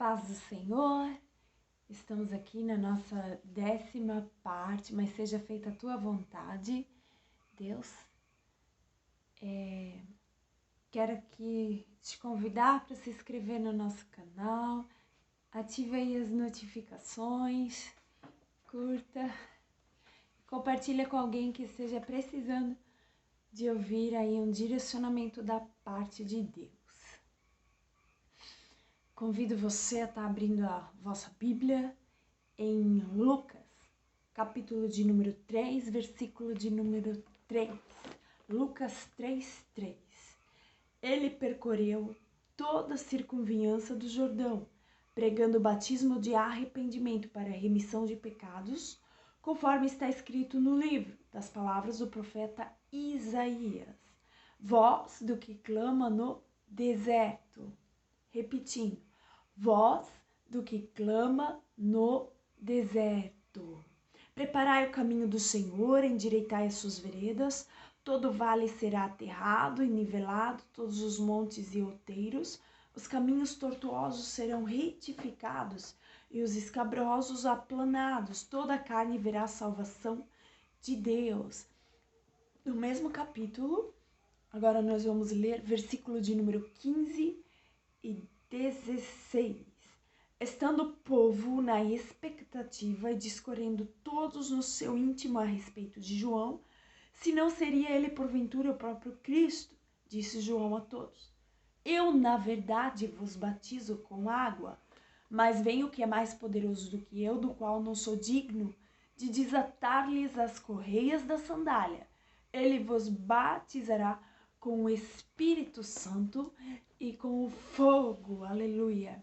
paz do Senhor, estamos aqui na nossa 10ª parte, mas seja feita a tua vontade, Deus. Quero aqui te convidar para se inscrever no nosso canal, ative aí as notificações, curta, compartilha com alguém que esteja precisando de ouvir aí um direcionamento da parte de Deus. Convido você a estar abrindo a vossa Bíblia em Lucas, capítulo de número 3, versículo de número 3. Lucas 3:3. Ele percorreu toda a circunviança do Jordão, pregando o batismo de arrependimento para a remissão de pecados, conforme está escrito no livro das palavras do profeta Isaías. Voz do que clama no deserto. Repetindo, voz do que clama no deserto. Preparai o caminho do Senhor, endireitai as suas veredas, todo vale será aterrado e nivelado, todos os montes e outeiros, os caminhos tortuosos serão retificados e os escabrosos aplanados, toda a carne verá a salvação de Deus. No mesmo capítulo, agora nós vamos ler versículo de número 15 e 16. Estando o povo na expectativa e discorrendo todos no seu íntimo a respeito de João, se não seria ele porventura o próprio Cristo, disse João a todos. Eu, na verdade, vos batizo com água, mas vem o que é mais poderoso do que eu, do qual não sou digno de desatar-lhes as correias da sandália. Ele vos batizará com o Espírito Santo e com o fogo. Aleluia.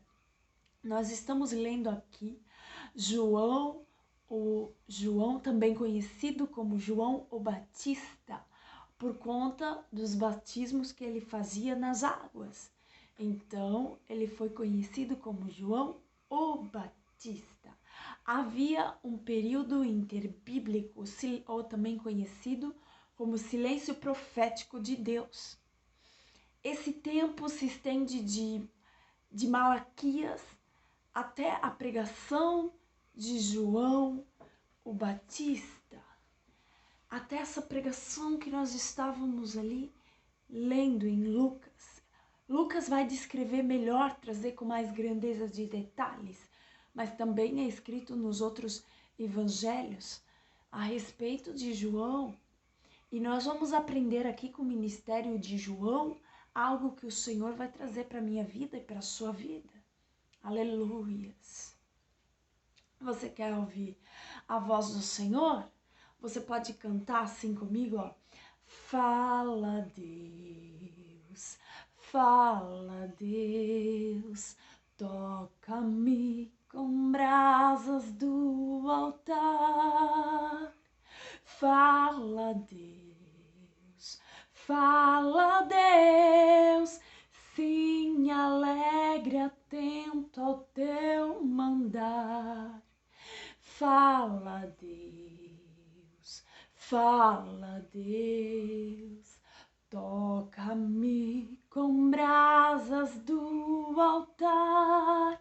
Nós estamos lendo aqui João, também conhecido como João o Batista, por conta dos batismos que ele fazia nas águas. Então, ele foi conhecido como João o Batista. Havia um período interbíblico, ou também conhecido como silêncio profético de Deus. Esse tempo se estende de Malaquias até a pregação de João o Batista. Até essa pregação que nós estávamos ali lendo em Lucas. Lucas vai descrever melhor, trazer com mais grandeza de detalhes, mas também é escrito nos outros evangelhos a respeito de João. E nós vamos aprender aqui com o ministério de João algo que o Senhor vai trazer para a minha vida e para a sua vida. Aleluias. Você quer ouvir a voz do Senhor? Você pode cantar assim comigo, ó. Fala, Deus, fala, Deus, toca-me com brasas do altar. Fala, Deus, fala, Deus, sim, alegre, atento ao teu mandar. Fala, Deus, fala, Deus, toca-me com brasas do altar.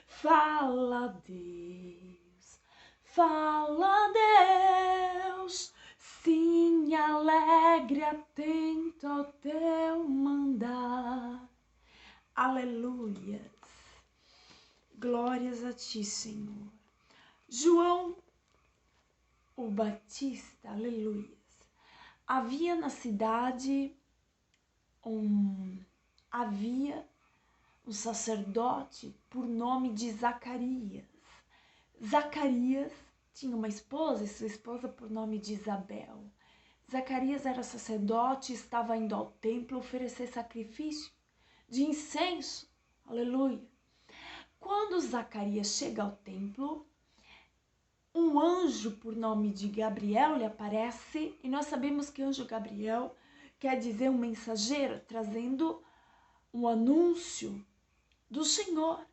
Fala, Deus, fala, Deus, sim, alegre, atento ao teu mandar. Aleluias. Glórias a ti, Senhor. João o Batista, aleluias. Havia na cidade um sacerdote por nome de Zacarias. Zacarias tinha uma esposa, e sua esposa por nome de Isabel. Zacarias era sacerdote e estava indo ao templo oferecer sacrifício de incenso. Aleluia. Quando Zacarias chega ao templo, um anjo por nome de Gabriel lhe aparece, e nós sabemos que anjo Gabriel quer dizer um mensageiro, trazendo um anúncio do Senhor.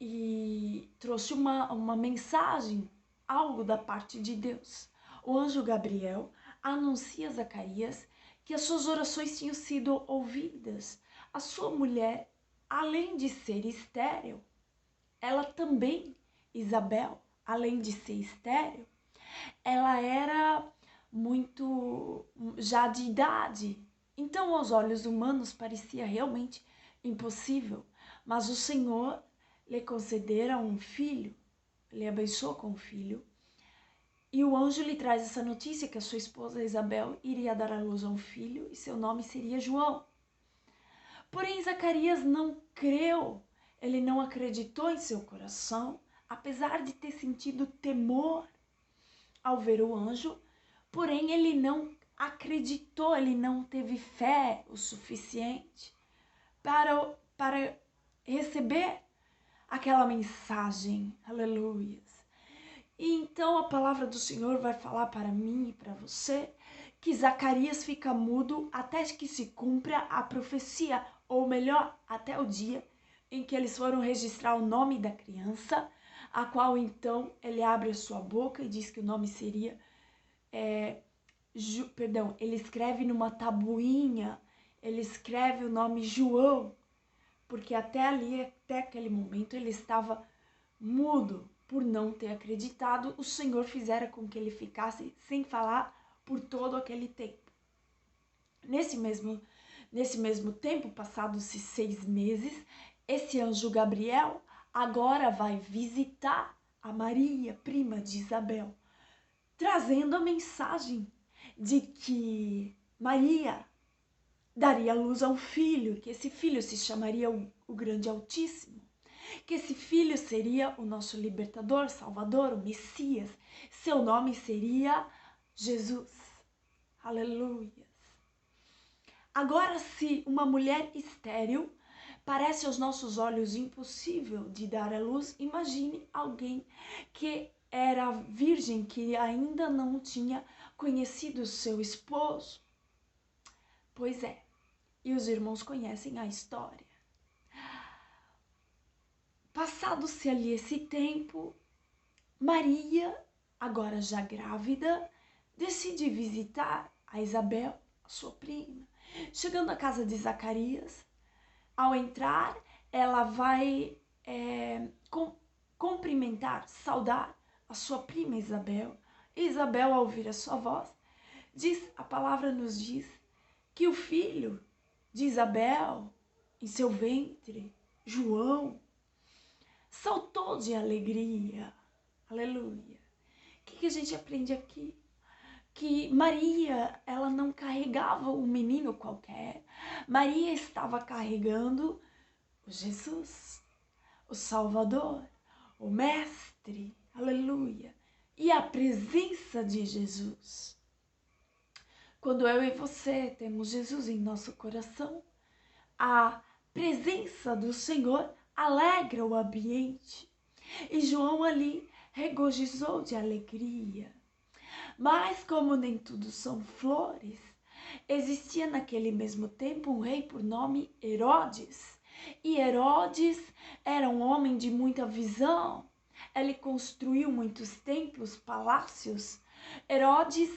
E trouxe uma mensagem, algo da parte de Deus. O anjo Gabriel anuncia a Zacarias que as suas orações tinham sido ouvidas. A sua mulher, além de ser estéril, ela também, Isabel, além de ser estéril, ela era muito já de idade. Então, aos olhos humanos, parecia realmente impossível. Mas o Senhor lhe concedera um filho, lhe abençoou com um filho. E o anjo lhe traz essa notícia que a sua esposa Isabel iria dar à luz a um filho e seu nome seria João. Porém, Zacarias não creu, ele não acreditou em seu coração, apesar de ter sentido temor ao ver o anjo, porém ele não acreditou, ele não teve fé o suficiente para receber aquela mensagem. Aleluia. E então a palavra do Senhor vai falar para mim e para você que Zacarias fica mudo até que se cumpra a profecia, ou melhor, até o dia em que eles foram registrar o nome da criança, a qual então ele abre a sua boca e diz que o nome seria, ele escreve numa tabuinha, ele escreve o nome João, porque até ali, até aquele momento, ele estava mudo. Por não ter acreditado, o Senhor fizera com que ele ficasse sem falar por todo aquele tempo. Nesse mesmo tempo, passados-se 6 meses, esse anjo Gabriel agora vai visitar a Maria, prima de Isabel, trazendo a mensagem de que Maria daria luz a um filho, que esse filho se chamaria o Grande Altíssimo, que esse filho seria o nosso libertador, salvador, o Messias. Seu nome seria Jesus. Aleluia. Agora, se uma mulher estéril parece aos nossos olhos impossível de dar à luz, imagine alguém que era virgem, que ainda não tinha conhecido seu esposo. Pois é, e os irmãos conhecem a história. Passado-se ali esse tempo, Maria, agora já grávida, decide visitar a Isabel, a sua prima. Chegando à casa de Zacarias, ao entrar, ela vai cumprimentar, saudar a sua prima Isabel. E Isabel, ao ouvir a sua voz, a palavra nos diz que o filho de Isabel, em seu ventre, João, saltou de alegria. Aleluia. O que a gente aprende aqui? Que Maria, ela não carregava um menino qualquer. Maria estava carregando o Jesus, o Salvador, o Mestre. Aleluia. E a presença de Jesus. Quando eu e você temos Jesus em nosso coração, a presença do Senhor alegra o ambiente. E João ali regozijou de alegria. Mas como nem tudo são flores, existia naquele mesmo tempo um rei por nome Herodes. E Herodes era um homem de muita visão. Ele construiu muitos templos, palácios. Herodes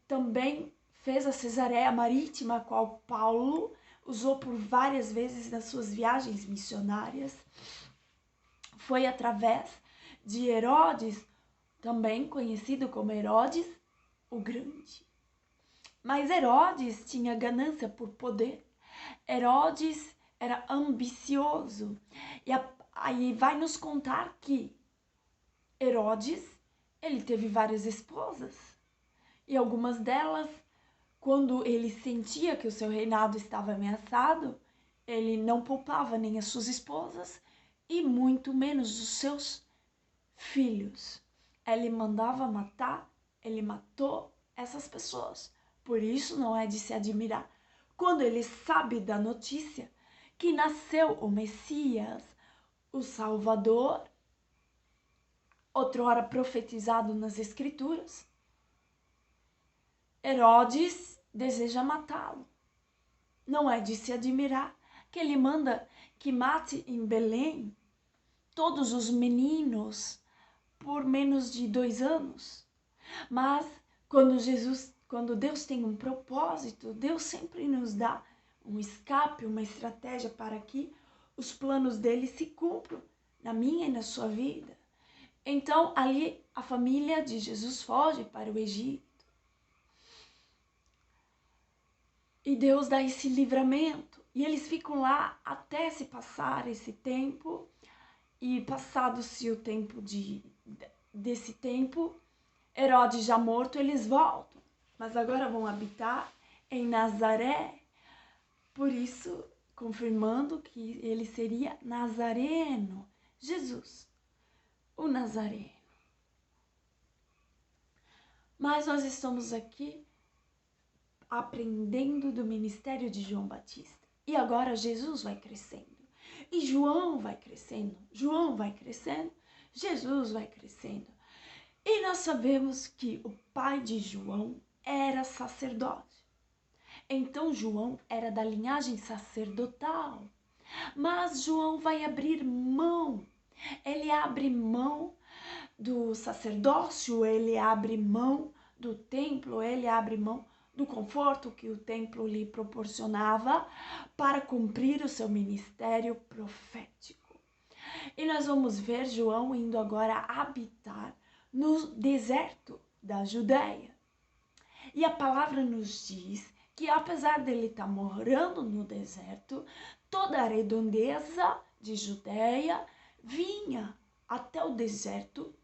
também fez a Cesareia Marítima, a qual Paulo usou por várias vezes nas suas viagens missionárias. Foi através de Herodes, também conhecido como Herodes o Grande. Mas Herodes tinha ganância por poder. Herodes era ambicioso. E aí vai nos contar que Herodes, ele teve várias esposas. E algumas delas, quando ele sentia que o seu reinado estava ameaçado, ele não poupava nem as suas esposas e muito menos os seus filhos. Ele mandava matar, ele matou essas pessoas. Por isso não é de se admirar quando ele sabe da notícia que nasceu o Messias, o Salvador, outrora profetizado nas Escrituras. Herodes deseja matá-lo. Não é de se admirar que ele manda que mate em Belém todos os meninos por menos de 2 anos. Mas quando Deus tem um propósito, Deus sempre nos dá um escape, uma estratégia para que os planos dele se cumpram na minha e na sua vida. Então, ali a família de Jesus foge para o Egito. E Deus dá esse livramento. E eles ficam lá até se passar esse tempo. E passado-se o tempo desse tempo, Herodes já morto, eles voltam. Mas agora vão habitar em Nazaré. Por isso, confirmando que ele seria nazareno. Jesus, o Nazareno. Mas nós estamos aqui aprendendo do ministério de João Batista. E agora Jesus vai crescendo. E João vai crescendo. João vai crescendo. Jesus vai crescendo. E nós sabemos que o pai de João era sacerdote. Então João era da linhagem sacerdotal. Mas João vai abrir mão. Ele abre mão do sacerdócio, ele abre mão do templo, ele abre mão do conforto que o templo lhe proporcionava para cumprir o seu ministério profético. E nós vamos ver João indo agora habitar no deserto da Judéia. E a palavra nos diz que apesar dele estar morando no deserto, toda a redondeza de Judéia vinha até o deserto.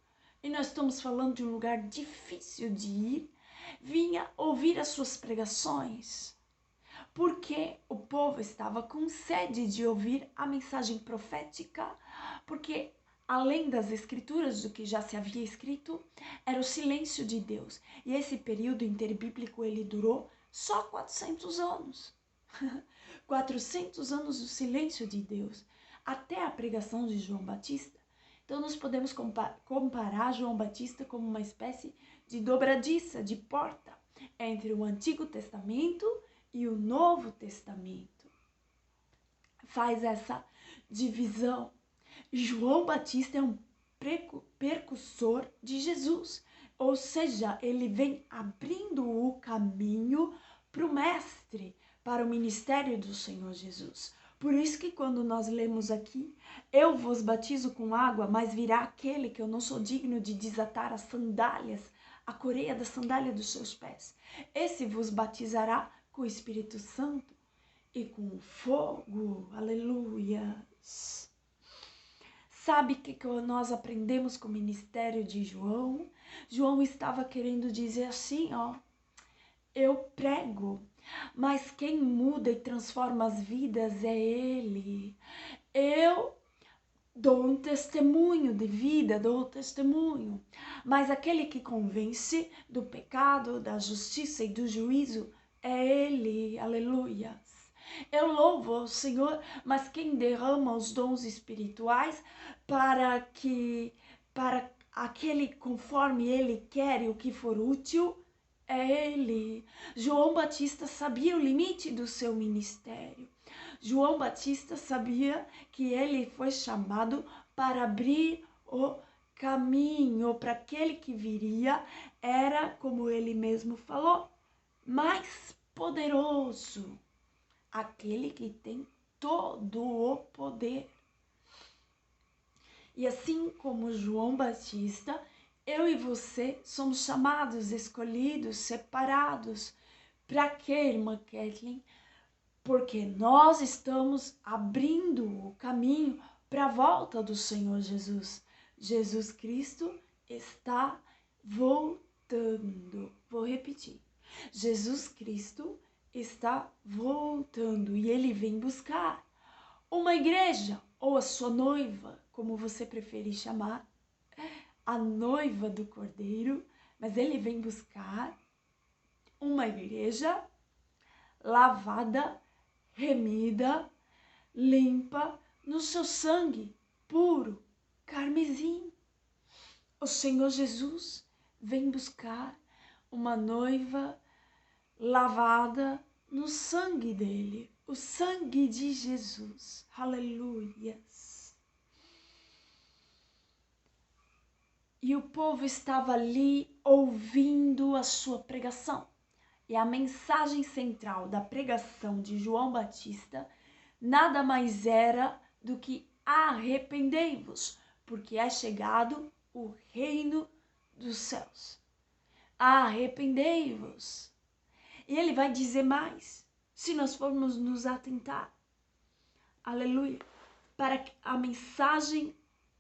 E nós estamos falando de um lugar difícil de ir, vinha ouvir as suas pregações, porque o povo estava com sede de ouvir a mensagem profética, porque além das escrituras, do que já se havia escrito, era o silêncio de Deus. E esse período interbíblico, ele durou só 400 anos. 400 anos do silêncio de Deus, até a pregação de João Batista. Então, nós podemos comparar João Batista como uma espécie de dobradiça, de porta, entre o Antigo Testamento e o Novo Testamento. Faz essa divisão. João Batista é um precursor de Jesus, ou seja, ele vem abrindo o caminho para o Mestre, para o ministério do Senhor Jesus. Por isso que quando nós lemos aqui, eu vos batizo com água, mas virá aquele que eu não sou digno de desatar as sandálias, a coreia da sandália dos seus pés. Esse vos batizará com o Espírito Santo e com fogo. Aleluia. Sabe o que nós aprendemos com o ministério de João? João estava querendo dizer assim, ó, eu prego, mas quem muda e transforma as vidas é Ele. Eu dou um testemunho de vida, dou um testemunho, mas aquele que convence do pecado, da justiça e do juízo é Ele. Aleluia. Eu louvo ao Senhor, mas quem derrama os dons espirituais para aquele conforme Ele quer e o que for útil, é Ele. João Batista sabia o limite do seu ministério. João Batista sabia que ele foi chamado para abrir o caminho para aquele que viria, era, como ele mesmo falou, mais poderoso. Aquele que tem todo o poder. E assim como João Batista, eu e você somos chamados, escolhidos, separados. Para quê, irmã Kathleen? Porque nós estamos abrindo o caminho para a volta do Senhor Jesus. Jesus Cristo está voltando. Vou repetir. Jesus Cristo está voltando e ele vem buscar uma igreja ou a sua noiva, como você preferir chamar, a noiva do Cordeiro, mas ele vem buscar uma igreja lavada, remida, limpa no seu sangue puro, carmesim. O Senhor Jesus vem buscar uma noiva lavada no sangue dele, o sangue de Jesus. Aleluias. E o povo estava ali ouvindo a sua pregação. E a mensagem central da pregação de João Batista nada mais era do que arrependei-vos, porque é chegado o reino dos céus. Arrependei-vos. E ele vai dizer mais, se nós formos nos atentar. Aleluia. Para a mensagem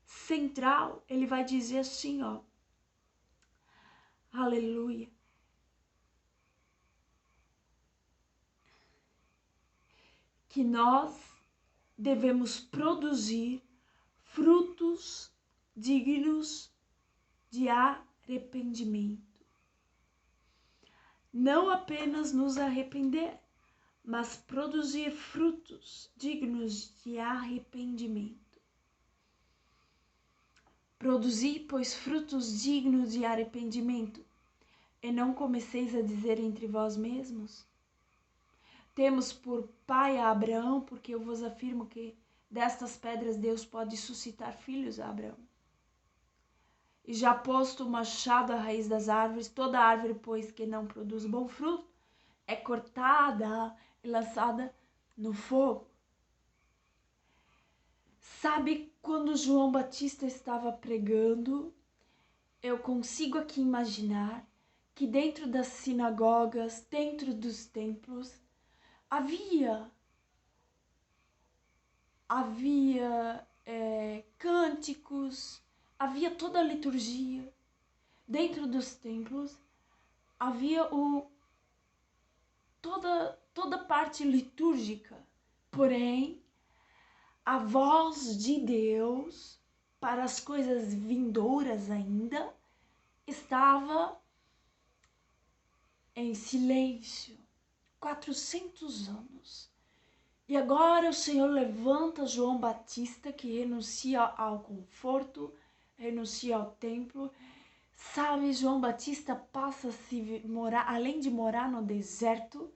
central, ele vai dizer assim, ó. Aleluia. Que nós devemos produzir frutos dignos de arrependimento. Não apenas nos arrepender, mas produzir frutos dignos de arrependimento. Produzir, pois, frutos dignos de arrependimento, e não comeceis a dizer entre vós mesmos: temos por pai a Abraão, porque eu vos afirmo que destas pedras Deus pode suscitar filhos a Abraão. E já posto o machado à raiz das árvores, toda árvore, pois, que não produz bom fruto, é cortada e lançada no fogo. Sabe, quando João Batista estava pregando, eu consigo aqui imaginar que dentro das sinagogas, dentro dos templos, havia cânticos, havia toda a liturgia. Dentro dos templos havia toda a parte litúrgica. Porém, a voz de Deus para as coisas vindouras ainda estava em silêncio. 400 anos. E agora o Senhor levanta João Batista, que renuncia ao conforto, renuncia ao templo. Sabe, João Batista passa a se morar, além de morar no deserto,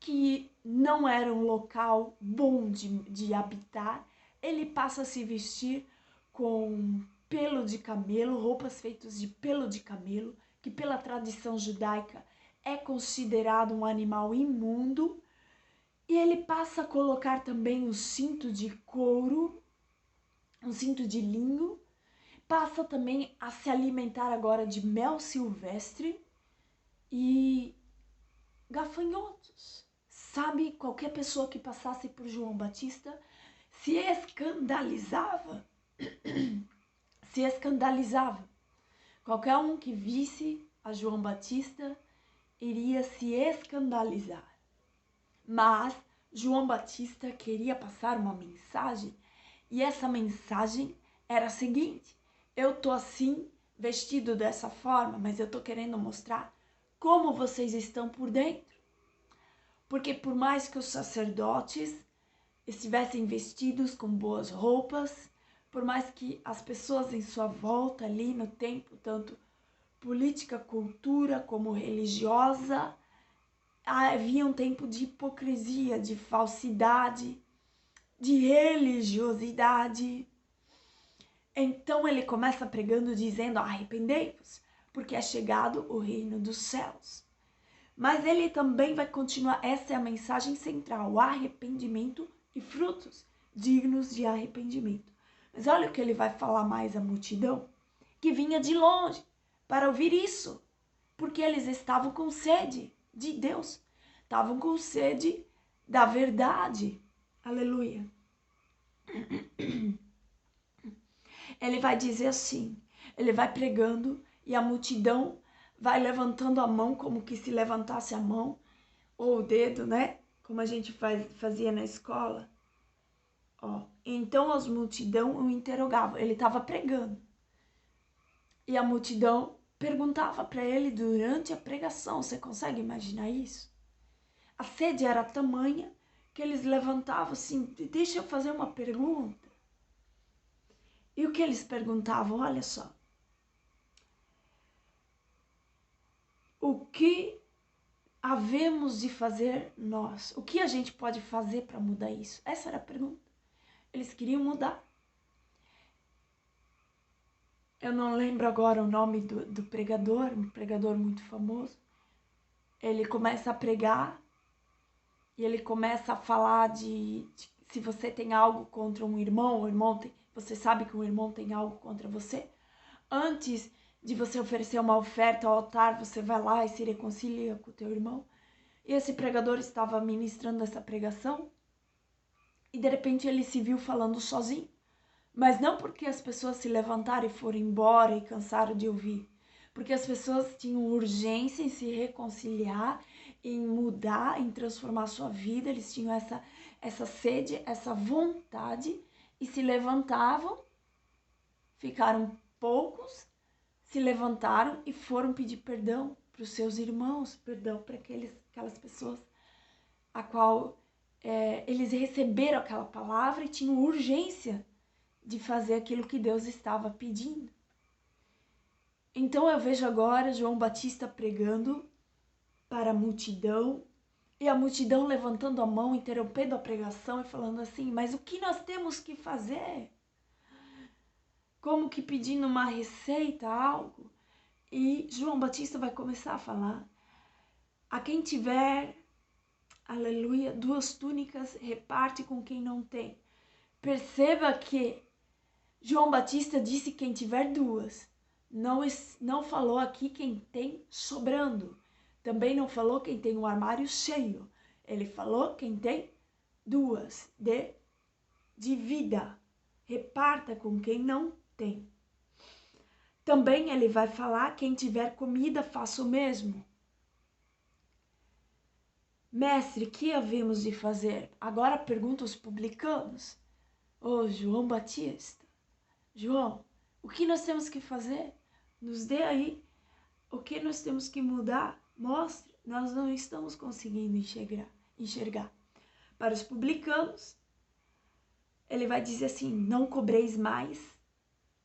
que não era um local bom de habitar, ele passa a se vestir com pelo de camelo, roupas feitas de pelo de camelo, que pela tradição judaica é considerado um animal imundo. E ele passa a colocar também um cinto de couro, um cinto de linho. Passa também a se alimentar agora de mel silvestre e gafanhotos. Sabe, qualquer pessoa que passasse por João Batista se escandalizava. Se escandalizava. Qualquer um que visse a João Batista iria se escandalizar. Mas João Batista queria passar uma mensagem, e essa mensagem era a seguinte: eu tô assim, vestido dessa forma, mas eu tô querendo mostrar como vocês estão por dentro. Porque por mais que os sacerdotes estivessem vestidos com boas roupas, por mais que as pessoas em sua volta ali no templo, tanto política, cultura como religiosa, havia um tempo de hipocrisia, de falsidade, de religiosidade. Então ele começa pregando dizendo: arrependei-vos, porque é chegado o reino dos céus. Mas ele também vai continuar, essa é a mensagem central: o arrependimento e frutos dignos de arrependimento. Mas olha o que ele vai falar mais à multidão, que vinha de longe para ouvir isso, porque eles estavam com sede de Deus, estavam com sede da verdade. Aleluia. Ele vai dizer assim, ele vai pregando e a multidão vai levantando a mão, como que se levantasse a mão ou o dedo, né? Como a gente fazia na escola. Ó, então as multidão o interrogavam, ele estava pregando. E a multidão perguntava para ele durante a pregação. Você consegue imaginar isso? A sede era tamanha que eles levantavam assim: deixa eu fazer uma pergunta. E o que eles perguntavam? Olha só. O que havemos de fazer nós? O que a gente pode fazer para mudar isso? Essa era a pergunta. Eles queriam mudar. Eu não lembro agora o nome do pregador, um pregador muito famoso. ele começa a pregar e ele começa a falar de se você tem algo contra um irmão, o irmão tem, você sabe que um irmão tem algo contra você. Antes de você oferecer uma oferta ao altar, você vai lá e se reconcilia com o teu irmão. E esse pregador estava ministrando essa pregação e de repente ele se viu falando sozinho. Mas não porque as pessoas se levantaram e foram embora e cansaram de ouvir. Porque as pessoas tinham urgência em se reconciliar, em mudar, em transformar sua vida. Eles tinham essa sede, essa vontade e se levantavam, ficaram poucos, se levantaram e foram pedir perdão para os seus irmãos, perdão para aquelas pessoas a qual eles receberam aquela palavra e tinham urgência de fazer aquilo que Deus estava pedindo. Então eu vejo agora João Batista pregando para a multidão e a multidão levantando a mão, interrompendo a pregação e falando assim: mas o que nós temos que fazer? Como que pedindo uma receita, algo. E João Batista vai começar a falar: a quem tiver, aleluia, 2 túnicas, reparte com quem não tem. Perceba que João Batista disse quem tiver 2. Não falou aqui quem tem sobrando. Também não falou quem tem um armário cheio. Ele falou quem tem 2. Divida. Reparta com quem não tem. Também ele vai falar quem tiver comida, faça o mesmo. Mestre, que havemos de fazer? Agora pergunta os publicanos. João Batista. João, o que nós temos que fazer? Nos dê aí o que nós temos que mudar. Mostre, nós não estamos conseguindo enxergar. Para os publicanos, ele vai dizer assim: não cobreis mais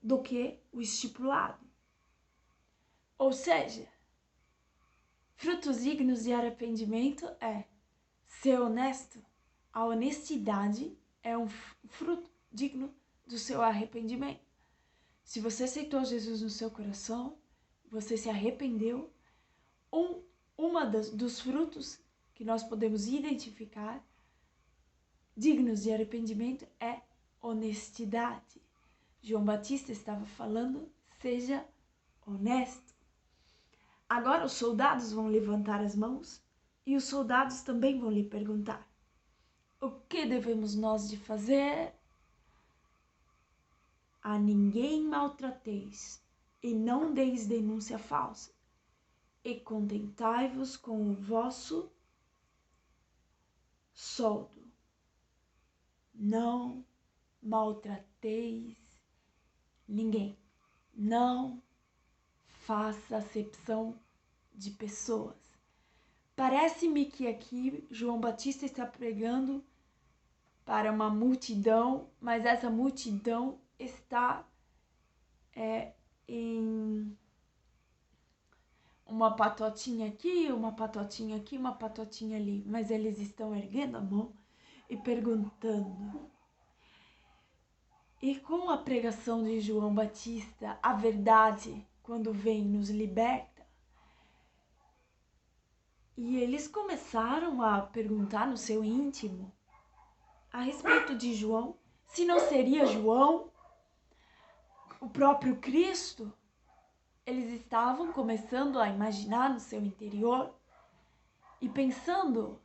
do que o estipulado. Ou seja, frutos dignos de arrependimento é ser honesto. A honestidade é um fruto digno do seu arrependimento. Se você aceitou Jesus no seu coração, você se arrependeu, dos frutos que nós podemos identificar dignos de arrependimento é honestidade. João Batista estava falando: seja honesto. Agora os soldados vão levantar as mãos e os soldados também vão lhe perguntar: o que devemos nós de fazer? A ninguém maltrateis e não deis denúncia falsa, e contentai-vos com o vosso soldo. Não maltrateis ninguém. Não faça acepção de pessoas. Parece-me que aqui João Batista está pregando para uma multidão, mas essa multidão está em uma patotinha aqui, uma patotinha aqui, uma patotinha ali. Mas eles estão erguendo a mão e perguntando. E com a pregação de João Batista, a verdade, quando vem, nos liberta. E eles começaram a perguntar no seu íntimo a respeito de João, se não seria João o próprio Cristo. Eles estavam começando a imaginar no seu interior e pensando: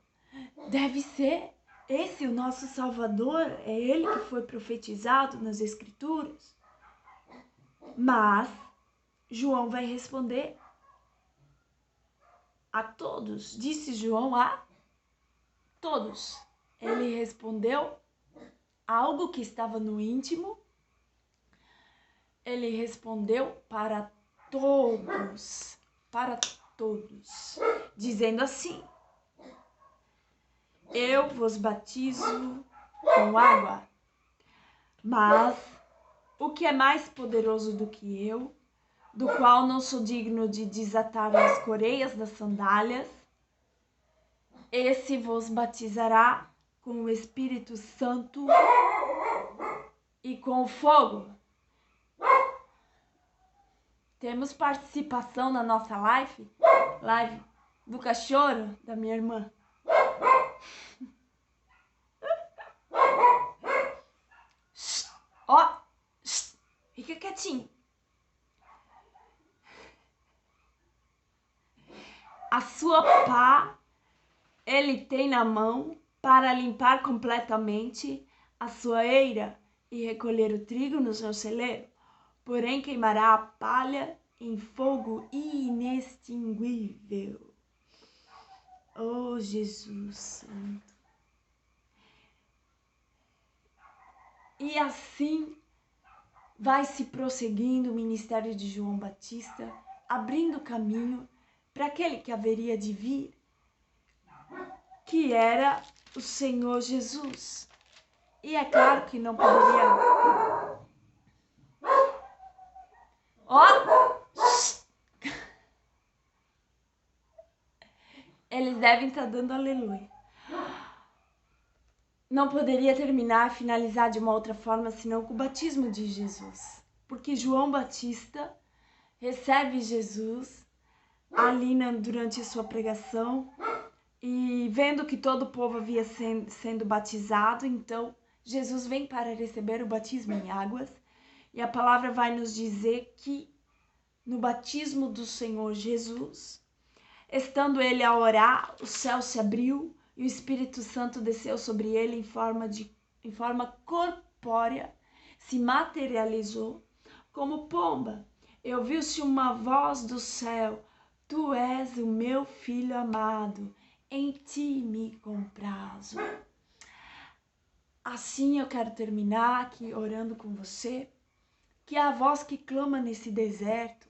deve ser esse o nosso Salvador, é ele que foi profetizado nas Escrituras. Mas João vai responder a todos. Disse João a todos. Ele respondeu algo que estava no íntimo. Ele respondeu para todos, dizendo assim: eu vos batizo com água, mas o que é mais poderoso do que eu, do qual não sou digno de desatar as correias das sandálias, esse vos batizará com o Espírito Santo e com o fogo. Temos participação na nossa live? do cachorro da minha irmã. Ó, fica quietinho. A sua pá ele tem na mão para limpar completamente a sua eira e recolher o trigo no seu celeiro, porém queimará a palha em fogo inextinguível. Oh, Jesus Santo. E assim vai se prosseguindo o ministério de João Batista, abrindo caminho para aquele que haveria de vir, que era o Senhor Jesus. E é claro que não poderia... Ó! Eles devem estar dando aleluia. Não poderia terminar, finalizar de uma outra forma, senão com o batismo de Jesus. Porque João Batista recebe Jesus ali durante sua pregação e vendo que todo o povo havia sendo batizado, então Jesus vem para receber o batismo em águas. E a palavra vai nos dizer que no batismo do Senhor Jesus, estando ele a orar, o céu se abriu e o Espírito Santo desceu sobre ele em forma corpórea, se materializou como pomba. E ouviu-se uma voz do céu: Tu és o meu filho amado, em ti me comprazo. Assim eu quero terminar aqui orando com você, que é a voz que clama nesse deserto.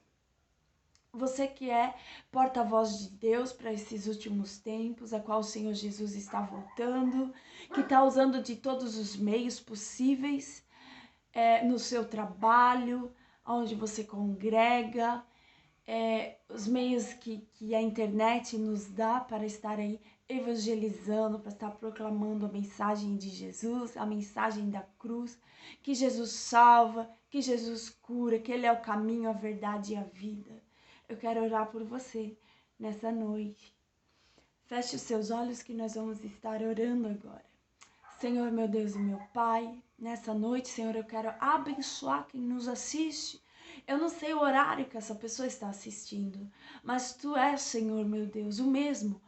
Você que é porta-voz de Deus para esses últimos tempos, a qual o Senhor Jesus está voltando, que está usando de todos os meios possíveis no seu trabalho, onde você congrega, os meios que a internet nos dá para estar aí evangelizando, para estar proclamando a mensagem de Jesus, a mensagem da cruz, que Jesus salva, que Jesus cura, que Ele é o caminho, a verdade e a vida. Eu quero orar por você nessa noite. Feche os seus olhos que nós vamos estar orando agora. Senhor, meu Deus e meu Pai, nessa noite, Senhor, eu quero abençoar quem nos assiste. Eu não sei o horário que essa pessoa está assistindo, mas Tu és, Senhor, meu Deus, o mesmo.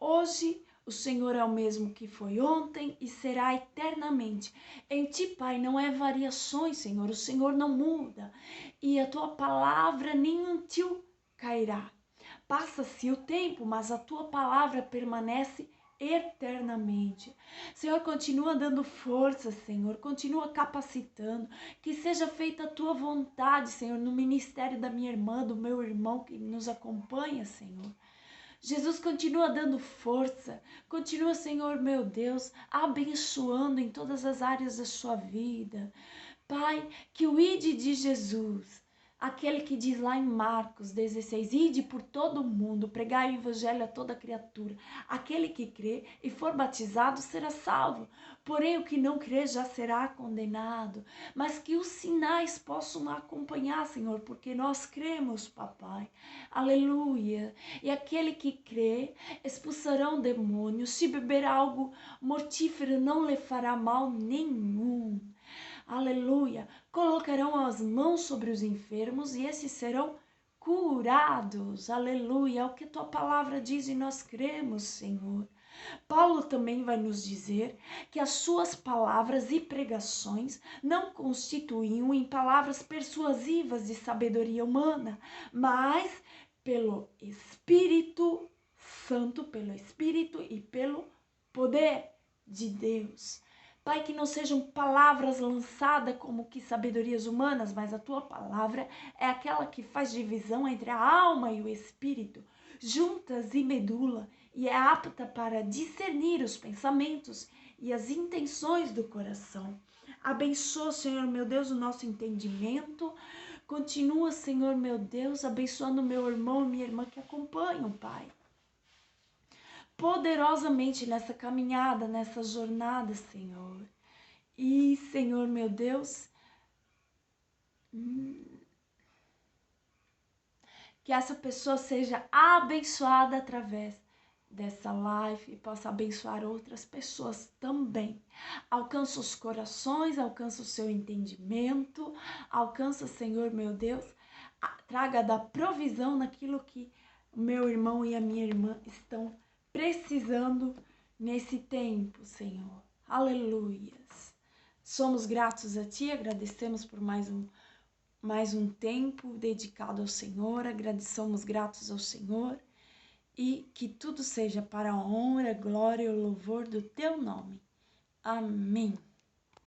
Hoje, o Senhor é o mesmo que foi ontem e será eternamente. Em Ti, Pai, não é variações, Senhor. O Senhor não muda. E a Tua palavra nenhum tio cairá. Passa-se o tempo, mas a Tua palavra permanece eternamente. Senhor, continua dando força, Senhor, continua capacitando, que seja feita a Tua vontade, Senhor, no ministério da minha irmã, do meu irmão que nos acompanha, Senhor. Jesus, continua dando força, continua, Senhor, meu Deus, abençoando em todas as áreas da sua vida. Pai, que o ide de Jesus, aquele que diz lá em Marcos 16, ide por todo o mundo, pregai o evangelho a toda criatura. Aquele que crê e for batizado será salvo, porém o que não crê já será condenado. Mas que os sinais possam acompanhar, Senhor, porque nós cremos, papai. Aleluia. E aquele que crê expulsarão demônios, se beber algo mortífero não lhe fará mal nenhum. Aleluia, colocarão as mãos sobre os enfermos e esses serão curados. Aleluia, é o que tua palavra diz e nós cremos, Senhor. Paulo também vai nos dizer que as suas palavras e pregações não constituíam em palavras persuasivas de sabedoria humana, mas pelo Espírito Santo, pelo Espírito e pelo poder de Deus. Pai, que não sejam palavras lançadas como que sabedorias humanas, mas a tua palavra é aquela que faz divisão entre a alma e o espírito, juntas e medula, e é apta para discernir os pensamentos e as intenções do coração. Abençoa, Senhor meu Deus, o nosso entendimento. Continua, Senhor meu Deus, abençoando meu irmão e minha irmã que acompanham, Pai. Poderosamente nessa caminhada, nessa jornada, Senhor. E, Senhor, meu Deus, que essa pessoa seja abençoada através dessa live e possa abençoar outras pessoas também. Alcança os corações, alcança o seu entendimento, alcança, Senhor meu Deus, traga da provisão naquilo que o meu irmão e a minha irmã estão precisando nesse tempo, Senhor. Aleluias. Somos gratos a Ti, agradecemos por mais um tempo dedicado ao Senhor, agradecemos gratos ao Senhor e que tudo seja para a honra, glória e o louvor do Teu nome. Amém.